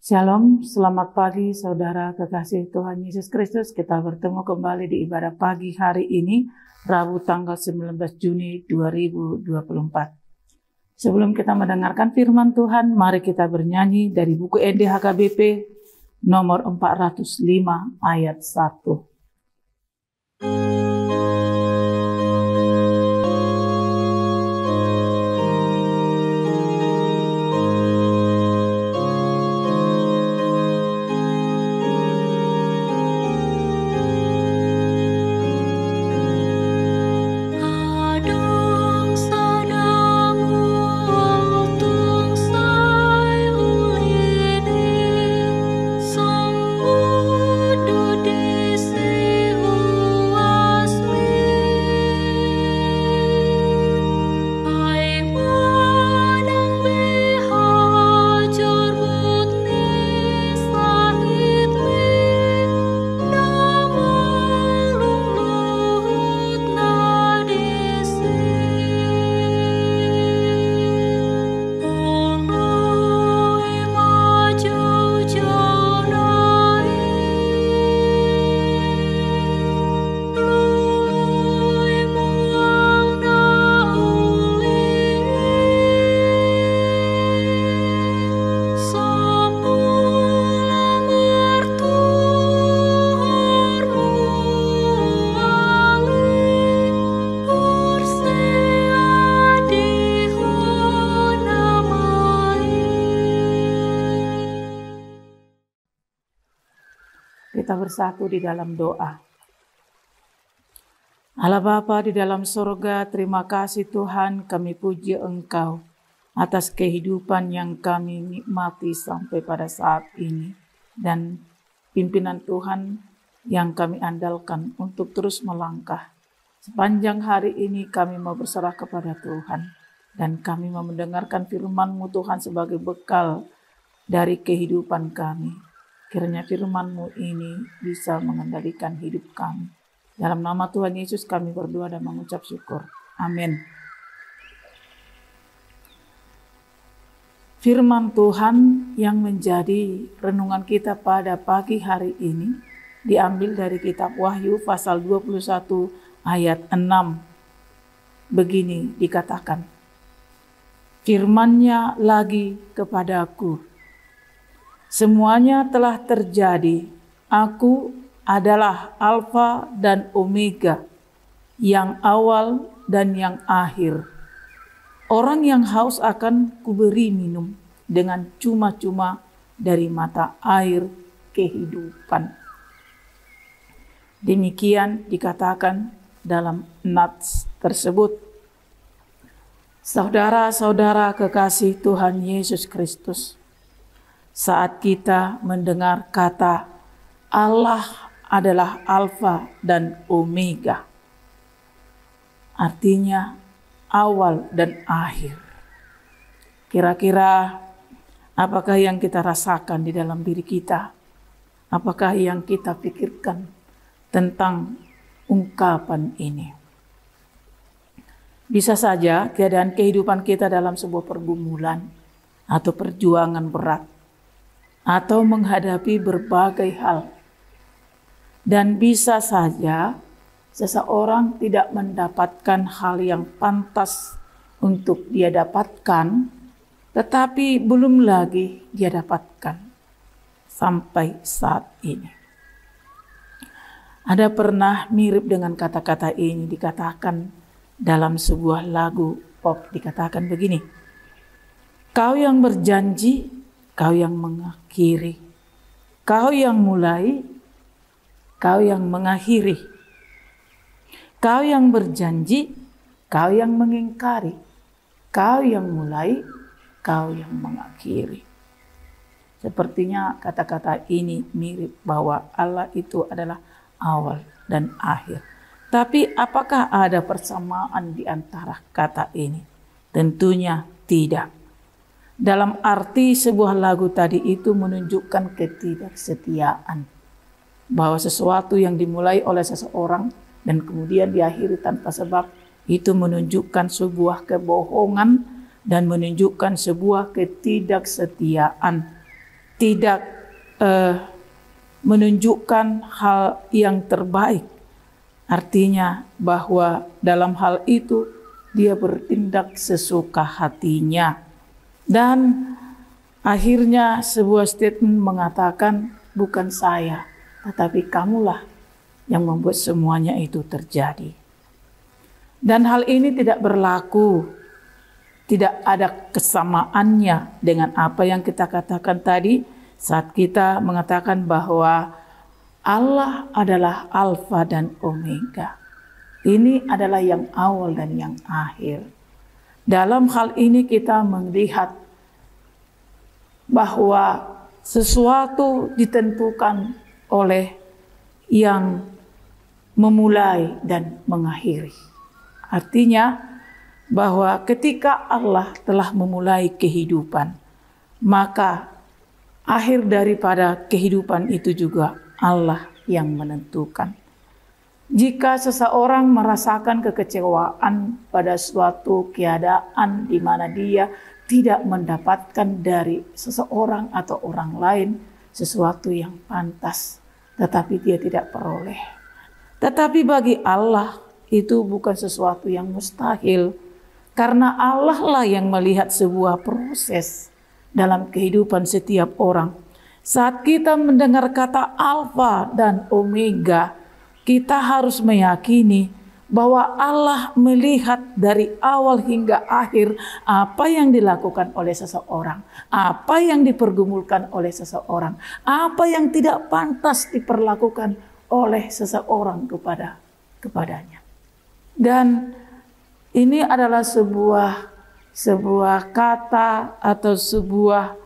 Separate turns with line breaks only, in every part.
Shalom, selamat pagi saudara kekasih Tuhan Yesus Kristus. Kita bertemu kembali di ibadah pagi hari ini, Rabu tanggal 19 Juni 2024. Sebelum kita mendengarkan firman Tuhan, mari kita bernyanyi dari buku NDHKBP nomor 405 ayat 1. Kita bersatu di dalam doa. Allah Bapa di dalam surga, terima kasih Tuhan, kami puji Engkau atas kehidupan yang kami nikmati sampai pada saat ini. Dan pimpinan Tuhan yang kami andalkan untuk terus melangkah. Sepanjang hari ini kami mau berserah kepada Tuhan. Dan kami mau mendengarkan firman-Mu Tuhan sebagai bekal dari kehidupan kami. Kiranya firman-Mu ini bisa mengendalikan hidup kami. Dalam nama Tuhan Yesus kami berdoa dan mengucap syukur. Amin. Firman Tuhan yang menjadi renungan kita pada pagi hari ini diambil dari kitab Wahyu pasal 21 ayat 6. Begini dikatakan, firman-Nya lagi kepadaku, semuanya telah terjadi. Aku adalah Alfa dan Omega, yang awal dan yang akhir. Orang yang haus akan kuberi minum dengan cuma-cuma dari mata air kehidupan. Demikian dikatakan dalam nats tersebut. Saudara-saudara kekasih Tuhan Yesus Kristus, saat kita mendengar kata Allah adalah Alfa dan Omega, artinya awal dan akhir. Kira-kira apakah yang kita rasakan di dalam diri kita? Apakah yang kita pikirkan tentang ungkapan ini? Bisa saja keadaan kehidupan kita dalam sebuah pergumulan atau perjuangan berat, atau menghadapi berbagai hal. Dan bisa saja seseorang tidak mendapatkan hal yang pantas untuk dia dapatkan, tetapi belum lagi dia dapatkan sampai saat ini. Ada pernah mirip dengan kata-kata ini dikatakan dalam sebuah lagu pop, dikatakan begini, kau yang berjanji, kau yang mengakhiri, kau yang mulai, kau yang mengakhiri, kau yang berjanji, kau yang mengingkari, kau yang mulai, kau yang mengakhiri. Sepertinya kata-kata ini mirip bahwa Allah itu adalah awal dan akhir. Tapi apakah ada persamaan di antara kata ini? Tentunya tidak. Dalam arti sebuah lagu tadi itu menunjukkan ketidaksetiaan. Bahwa sesuatu yang dimulai oleh seseorang dan kemudian diakhiri tanpa sebab, itu menunjukkan sebuah kebohongan dan menunjukkan sebuah ketidaksetiaan. tidak menunjukkan hal yang terbaik. Artinya bahwa dalam hal itu dia bertindak sesuka hatinya. Dan akhirnya sebuah statement mengatakan, bukan saya, tetapi kamulah yang membuat semuanya itu terjadi. Dan hal ini tidak berlaku, tidak ada kesamaannya dengan apa yang kita katakan tadi saat kita mengatakan bahwa Allah adalah Alfa dan Omega. Ini adalah yang awal dan yang akhir. Dalam hal ini kita melihat bahwa sesuatu ditentukan oleh yang memulai dan mengakhiri. Artinya bahwa ketika Allah telah memulai kehidupan, maka akhir daripada kehidupan itu juga Allah yang menentukan. Jika seseorang merasakan kekecewaan pada suatu keadaan di mana dia tidak mendapatkan dari seseorang atau orang lain sesuatu yang pantas, tetapi dia tidak peroleh. Tetapi bagi Allah itu bukan sesuatu yang mustahil, karena Allah lah yang melihat sebuah proses dalam kehidupan setiap orang. Saat kita mendengar kata Alfa dan Omega, kita harus meyakini bahwa Allah melihat dari awal hingga akhir apa yang dilakukan oleh seseorang, apa yang dipergumulkan oleh seseorang, apa yang tidak pantas diperlakukan oleh seseorang kepadanya. Dan ini adalah sebuah kata atau sebuah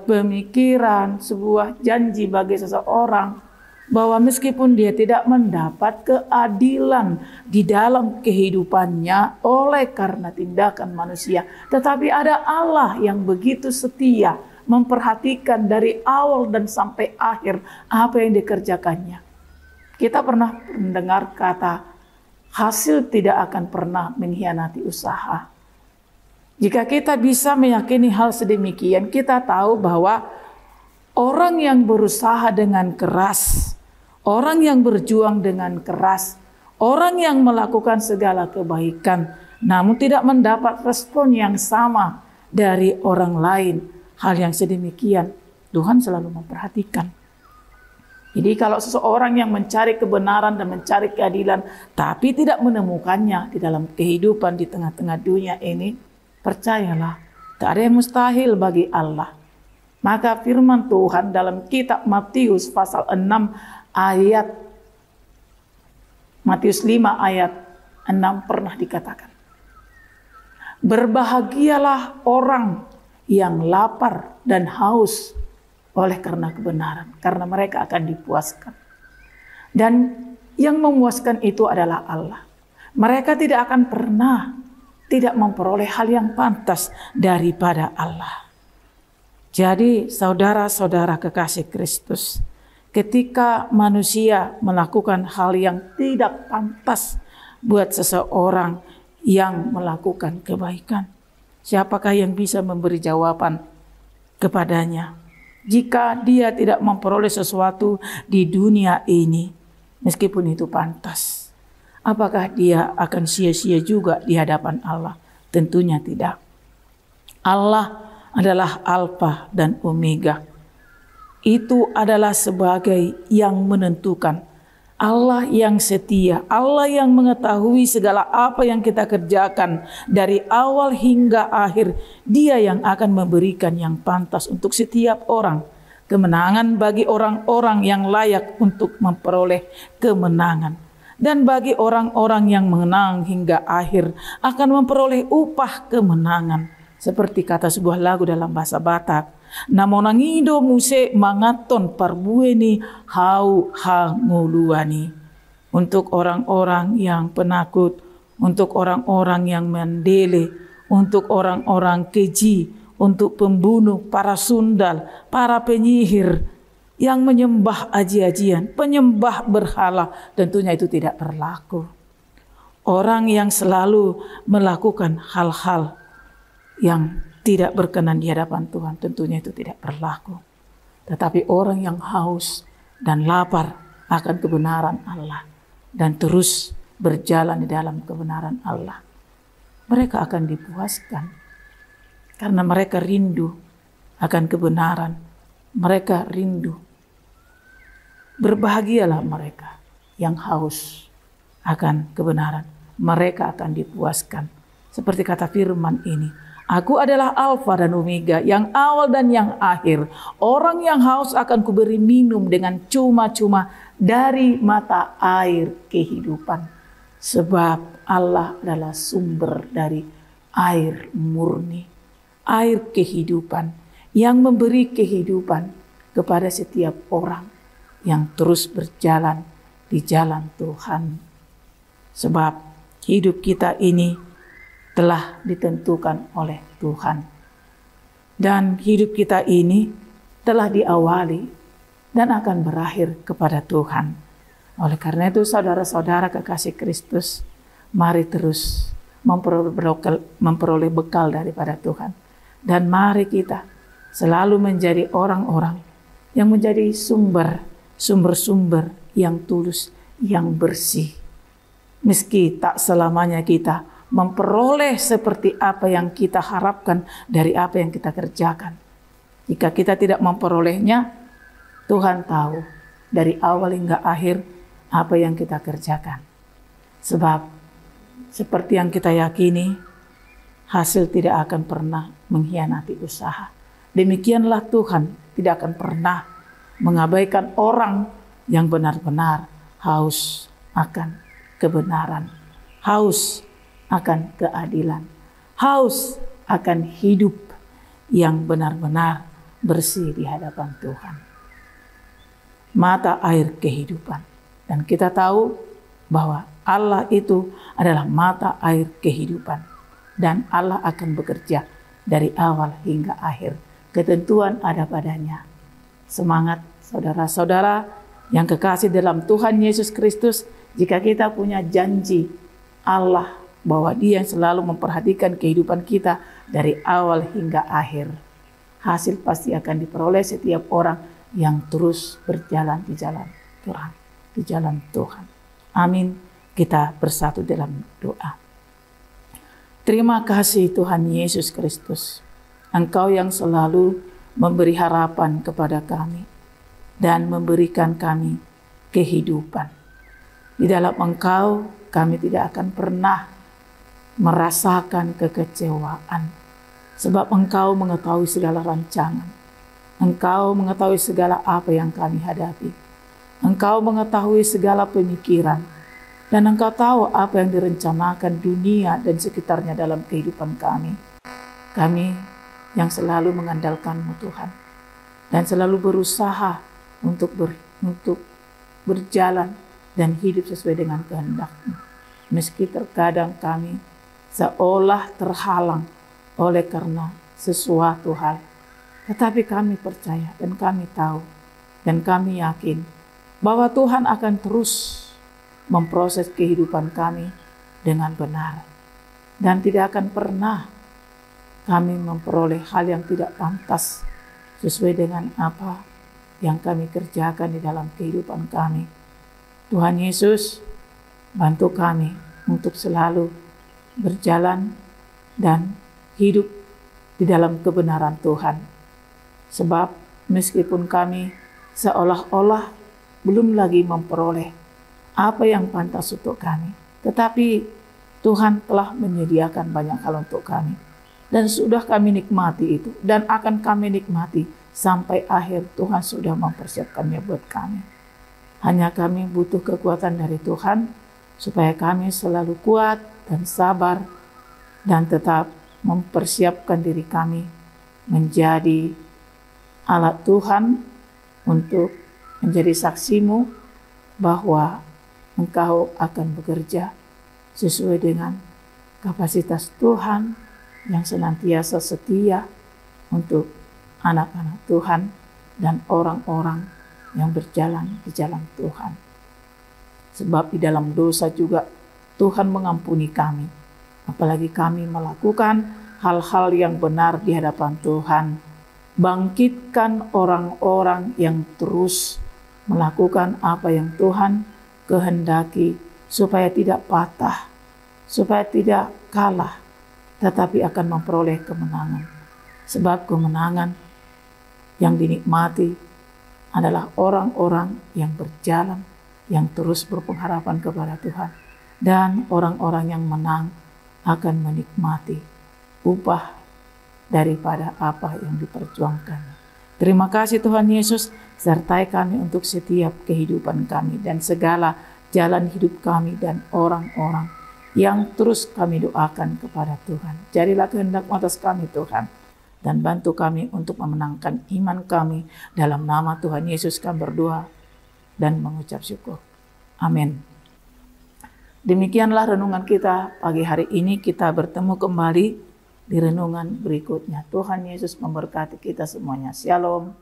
pemikiran, sebuah janji bagi seseorang bahwa meskipun dia tidak mendapat keadilan di dalam kehidupannya oleh karena tindakan manusia, tetapi ada Allah yang begitu setia memperhatikan dari awal dan sampai akhir apa yang dikerjakannya. Kita pernah mendengar kata hasil tidak akan pernah mengkhianati usaha. Jika kita bisa meyakini hal sedemikian, kita tahu bahwa orang yang berusaha dengan keras, orang yang berjuang dengan keras, orang yang melakukan segala kebaikan, namun tidak mendapat respon yang sama dari orang lain, hal yang sedemikian Tuhan selalu memperhatikan. Jadi kalau seseorang yang mencari kebenaran dan mencari keadilan tapi tidak menemukannya di dalam kehidupan di tengah-tengah dunia ini, percayalah, tak ada yang mustahil bagi Allah. Maka firman Tuhan dalam kitab Matius pasal 6 ayat Matius 5 ayat 6 pernah dikatakan, berbahagialah orang yang lapar dan haus oleh karena kebenaran, karena mereka akan dipuaskan. Dan yang memuaskan itu adalah Allah. Mereka tidak akan pernah tidak memperoleh hal yang pantas daripada Allah. Jadi saudara-saudara kekasih Kristus, ketika manusia melakukan hal yang tidak pantas buat seseorang yang melakukan kebaikan, siapakah yang bisa memberi jawaban kepadanya? Jika dia tidak memperoleh sesuatu di dunia ini, meskipun itu pantas, apakah dia akan sia-sia juga di hadapan Allah? Tentunya tidak. Allah adalah Alfa dan Omega. Itu adalah sebagai yang menentukan. Allah yang setia, Allah yang mengetahui segala apa yang kita kerjakan dari awal hingga akhir. Dia yang akan memberikan yang pantas untuk setiap orang. Kemenangan bagi orang-orang yang layak untuk memperoleh kemenangan. Dan bagi orang-orang yang menang hingga akhir akan memperoleh upah kemenangan. Seperti kata sebuah lagu dalam bahasa Batak, namonangido muse mangaton parbueni hau hanguluani. Untuk orang-orang yang penakut, untuk orang-orang yang mendele, untuk orang-orang keji, untuk pembunuh, para sundal, para penyihir yang menyembah aji-ajian, penyembah berhala, tentunya itu tidak berlaku. Orang yang selalu melakukan hal-hal yang tidak berkenan di hadapan Tuhan, tentunya itu tidak berlaku. Tetapi orang yang haus dan lapar akan kebenaran Allah dan terus berjalan di dalam kebenaran Allah, mereka akan dipuaskan karena mereka rindu akan kebenaran. Mereka rindu. Berbahagialah mereka yang haus akan kebenaran. Mereka akan dipuaskan. Seperti kata firman ini, Aku adalah Alfa dan Omega, yang awal dan yang akhir. Orang yang haus akan kuberi minum dengan cuma-cuma dari mata air kehidupan. Sebab Allah adalah sumber dari air murni, air kehidupan yang memberi kehidupan kepada setiap orang yang terus berjalan di jalan Tuhan. Sebab hidup kita ini telah ditentukan oleh Tuhan. Dan hidup kita ini telah diawali dan akan berakhir kepada Tuhan. Oleh karena itu saudara-saudara kekasih Kristus, mari terus memperoleh bekal daripada Tuhan. Dan mari kita selalu menjadi orang-orang yang menjadi sumber-sumber yang tulus, yang bersih. Meski tak selamanya kita memperoleh seperti apa yang kita harapkan dari apa yang kita kerjakan. Jika kita tidak memperolehnya, Tuhan tahu dari awal hingga akhir apa yang kita kerjakan. Sebab seperti yang kita yakini, hasil tidak akan pernah mengkhianati usaha. Demikianlah Tuhan tidak akan pernah mengabaikan orang yang benar-benar haus akan kebenaran, haus akan keadilan, haus akan hidup yang benar-benar bersih di hadapan Tuhan. Mata air kehidupan. Dan kita tahu bahwa Allah itu adalah mata air kehidupan. Dan Allah akan bekerja dari awal hingga akhir. Ketentuan ada padanya. Semangat saudara-saudara yang kekasih dalam Tuhan Yesus Kristus. Jika kita punya janji Allah bahwa Dia yang selalu memperhatikan kehidupan kita dari awal hingga akhir, hasil pasti akan diperoleh setiap orang yang terus berjalan di jalan Tuhan, di jalan Tuhan. Amin. Kita bersatu dalam doa. Terima kasih Tuhan Yesus Kristus. Engkau yang selalu memberi harapan kepada kami dan memberikan kami kehidupan. Di dalam Engkau kami tidak akan pernah merasakan kekecewaan. Sebab Engkau mengetahui segala rancangan. Engkau mengetahui segala apa yang kami hadapi. Engkau mengetahui segala pemikiran. Dan Engkau tahu apa yang direncanakan dunia dan sekitarnya dalam kehidupan kami. Kami yang selalu mengandalkan-Mu Tuhan. Dan selalu berusaha untuk berjalan dan hidup sesuai dengan kehendak-Mu. Meski terkadang kami seolah terhalang oleh karena sesuatu hal. Tetapi kami percaya dan kami tahu dan kami yakin bahwa Tuhan akan terus memproses kehidupan kami dengan benar. Dan tidak akan pernah kami memperoleh hal yang tidak pantas sesuai dengan apa yang kami kerjakan di dalam kehidupan kami. Tuhan Yesus, bantu kami untuk selalu berjalan dan hidup di dalam kebenaran Tuhan. Sebab meskipun kami seolah-olah belum lagi memperoleh apa yang pantas untuk kami, tetapi Tuhan telah menyediakan banyak hal untuk kami. Dan sudah kami nikmati itu. Dan akan kami nikmati sampai akhir. Tuhan sudah mempersiapkannya buat kami. Hanya kami butuh kekuatan dari Tuhan. Supaya kami selalu kuat dan sabar. Dan tetap mempersiapkan diri kami. Menjadi alat Tuhan. Untuk menjadi saksimu. Bahwa Engkau akan bekerja sesuai dengan kapasitas Tuhan yang senantiasa setia untuk anak-anak Tuhan dan orang-orang yang berjalan di jalan Tuhan. Sebab di dalam dosa juga Tuhan mengampuni kami. Apalagi kami melakukan hal-hal yang benar di hadapan Tuhan. Bangkitkan orang-orang yang terus melakukan apa yang Tuhan kehendaki, supaya tidak patah, supaya tidak kalah, tetapi akan memperoleh kemenangan. Sebab kemenangan yang dinikmati adalah orang-orang yang berjalan, yang terus berpengharapan kepada Tuhan. Dan orang-orang yang menang akan menikmati upah daripada apa yang diperjuangkan. Terima kasih Tuhan Yesus, sertai kami untuk setiap kehidupan kami dan segala jalan hidup kami dan orang-orang yang terus kami doakan kepada Tuhan. Jadilah kehendak-Mu atas kami Tuhan, dan bantu kami untuk memenangkan iman kami. Dalam nama Tuhan Yesus kami berdoa dan mengucap syukur. Amin. Demikianlah renungan kita pagi hari ini. Kita bertemu kembali di renungan berikutnya. Tuhan Yesus memberkati kita semuanya. Shalom.